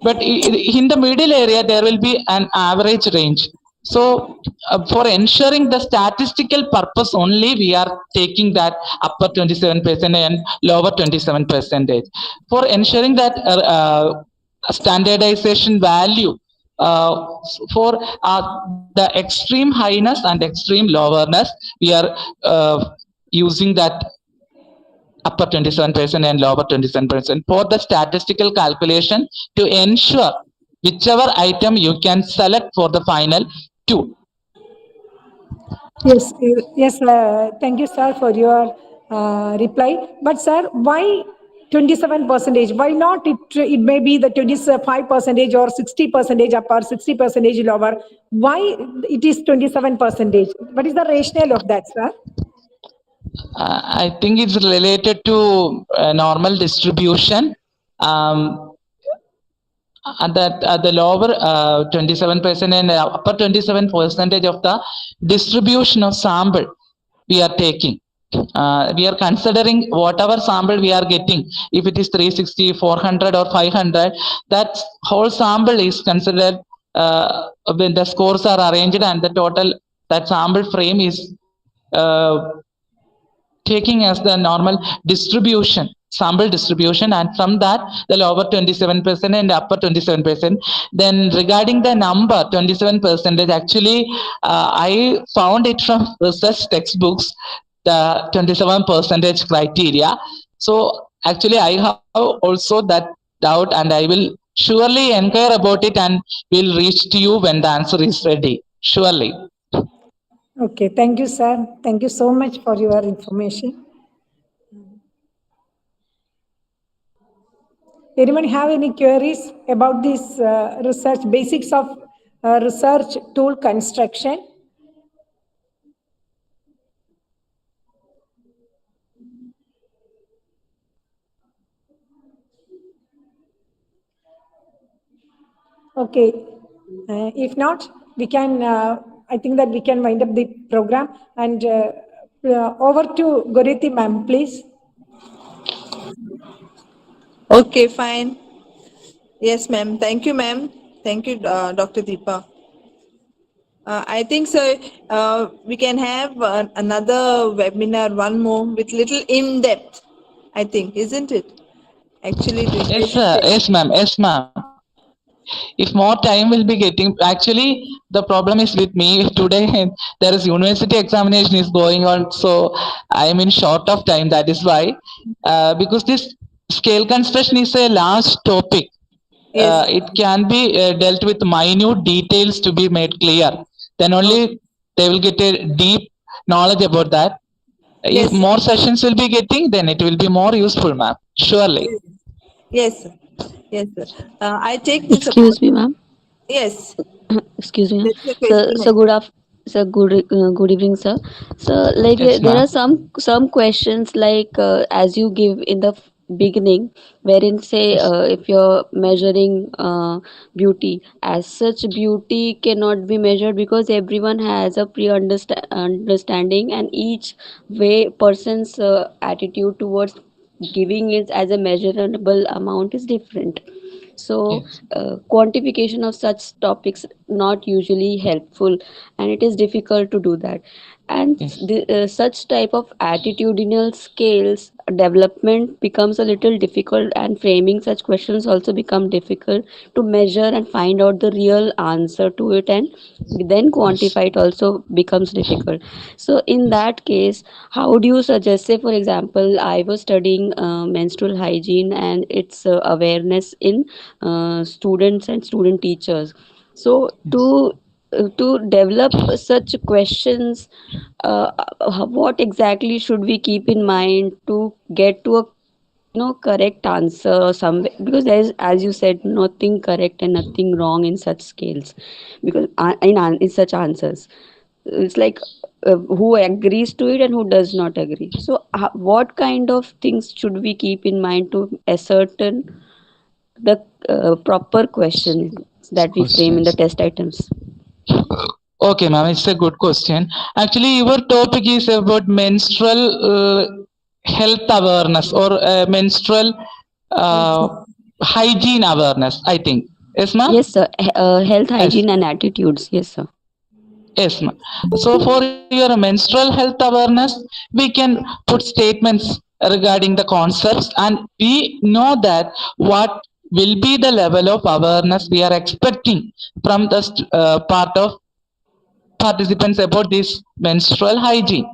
But in the middle area, there will be an average range. So, for ensuring the statistical purpose only, we are taking that upper 27% and lower 27%. For ensuring that standardization value for the extreme highness and extreme lowerness, we are using that upper 27% and lower 27% for the statistical calculation to ensure whichever item you can select for the final two. Yes, yes. Thank you, sir, for your reply. But, sir, why 27 percentage? Why not it may be the 25 percentage or 60 percentage upper, 60 percentage lower? Why it is 27 percentage? What is the rationale of that, sir? I think it's related to normal distribution. The lower 27% and upper 27% of the distribution of sample we are taking. We are considering whatever sample we are getting. If it is 360, 400 or 500, that whole sample is considered when the scores are arranged, and the total that sample frame is taking as the normal distribution, sample distribution, and from that the lower 27% and upper 27%. Then regarding the number 27%, actually I found it from research textbooks, the 27% criteria. So actually I have also that doubt, and I will surely inquire about it and will reach to you when the answer is ready, surely. Okay, thank you, sir. Thank you so much for your information. Anyone have any queries about this research, basics of research tool construction? Okay, if not, we can, I think that we can wind up the program, and over to Goriti ma'am, please. Okay, fine. Yes, ma'am. Thank you, ma'am. Thank you, Dr. Deepa. I think so. We can have another webinar, one more with little in depth. I think, isn't it? Actually, doing Yes, this. sir. Yes, ma'am. Yes, ma'am. If more time will be getting, actually, the problem is with me today. There is university examination is going on, so I am in short of time. That is why, because this scale construction is a large topic. Yes. It can be dealt with minute details to be made clear. Then Oh, only they will get a deep knowledge about that. If yes. more sessions will be getting, then it will be more useful, ma'am. Surely. Yes. Sir. Yes, sir. I take this Excuse me, opportunity. ma'am. Yes. Excuse me, ma'am. That's the question. So good evening, sir. So like Yes, there ma'am. are some questions like as you give in the beginning, wherein say Yes. if you're measuring beauty, as such beauty cannot be measured because everyone has a understanding, and each way person's attitude towards giving it as a measurable amount is different. So Yes. quantification of such topics not usually helpful, and it is difficult to do that. And Yes. such type of attitudinal scales development becomes a little difficult, and framing such questions also become difficult to measure and find out the real answer to it, and then Yes. quantify it also becomes difficult. So in Yes. that case, how do you suggest, say for example, I was studying menstrual hygiene and its awareness in students and student teachers. So Yes. to develop such questions, what exactly should we keep in mind to get to a correct answer, or some, because there is, as you said, nothing correct and nothing wrong in such scales, because in such answers it's like who agrees to it and who does not agree. So what kind of things should we keep in mind to ascertain the proper questions that we frame in the Questions. test items? Okay, ma'am, it's a good question. Actually, your topic is about menstrual health awareness or menstrual uh, hygiene awareness, I think. Yes, ma'am? Yes, sir. Health, Yes. hygiene, and attitudes. Yes, sir. Yes, ma'am. So, for your menstrual health awareness, we can put statements regarding the concepts, and we know that what will be the level of awareness we are expecting from the part of participants about this menstrual hygiene.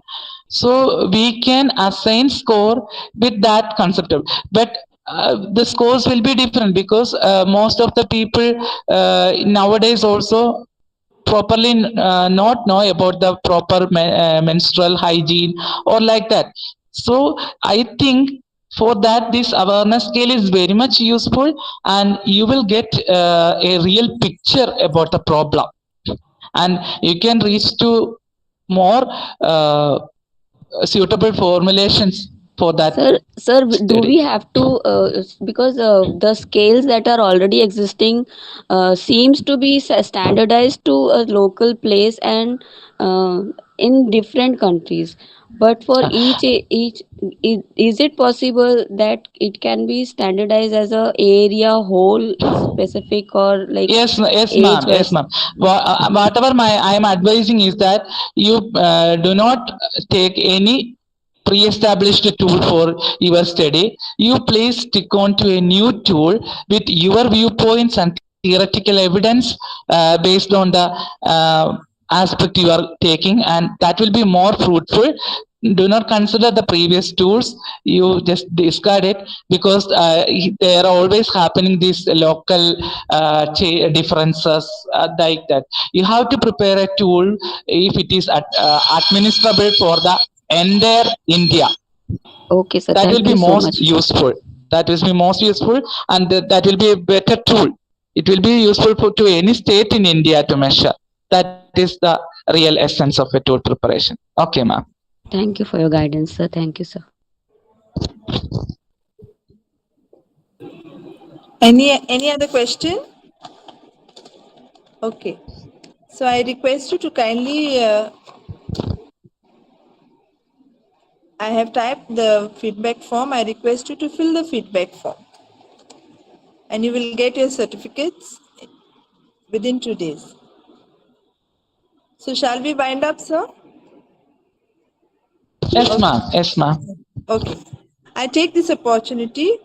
So we can assign score with that concept. But the scores will be different because most of the people nowadays also properly not know about the proper menstrual hygiene or like that. So I think for that this awareness scale is very much useful, and you will get a real picture about the problem, and you can reach to more uh, suitable formulations for that Sir, do we study. have to, because the scales that are already existing seems to be standardized to a local place and uh, in different countries. But for Uh, is it possible that it can be standardized as a area whole specific, or like yes, yes, age ma'am. Yes, wise? ma'am. Whatever I am advising is that you do not take any pre-established tool for your study. You please stick on to a new tool with your viewpoints and theoretical evidence based on the aspect you are taking, and that will be more fruitful. Do not consider the previous tools. You just discard it because there are always happening these local differences like that. You have to prepare a tool if it is administrable for the entire India. Okay, sir. That will Thank be you so most much. useful. That will be most useful, and that will be a better tool. It will be useful to any state in India to measure. That is the real essence of a tool preparation. Okay, ma'am. Thank you for your guidance, sir. Thank you, sir. Any other question? Okay. So I request you to kindly, I have typed the feedback form. I request you to fill the feedback form, and you will get your certificates within 2 days. So shall we wind up, sir? Yes, Okay. ma'am. Yes, ma'am. Okay. I take this opportunity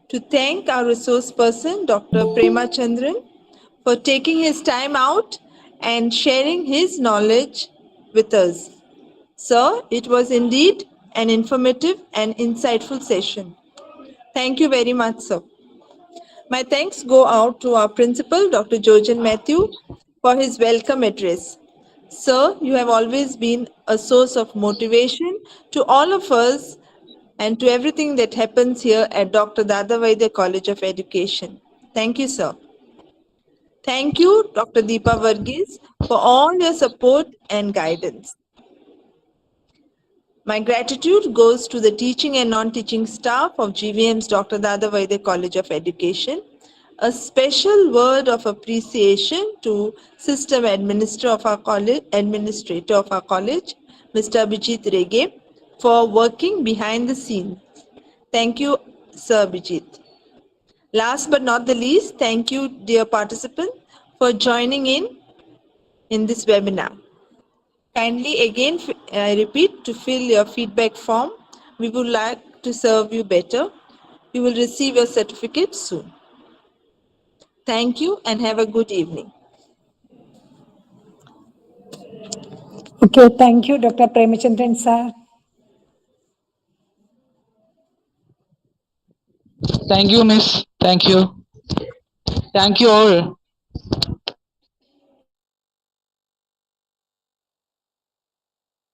to thank our resource person, Dr. Premachandran, for taking his time out and sharing his knowledge with us. Sir, it was indeed an informative and insightful session. Thank you very much, sir. My thanks go out to our principal, Dr. Jojen Matthew, for his welcome address. Sir, you have always been a source of motivation to all of us and to everything that happens here at Dr. Dadavaidya College of Education. Thank you, sir. Thank you, Dr. Deepa Varghese, for all your support and guidance. My gratitude goes to the teaching and non-teaching staff of GVM's Dr. Dadavaidya College of Education. A special word of appreciation to System Administrator of our college, Mr. Abhijit Rege, for working behind the scenes. Thank you, Sir Abhijit. Last but not the least, thank you, dear participant, for joining in this webinar. Kindly again, I repeat, to fill your feedback form. We would like to serve you better. You will receive your certificate soon. Thank you and have a good evening. Okay, thank you, Dr. Premachandran, sir. Thank you, Miss. Thank you. Thank you all.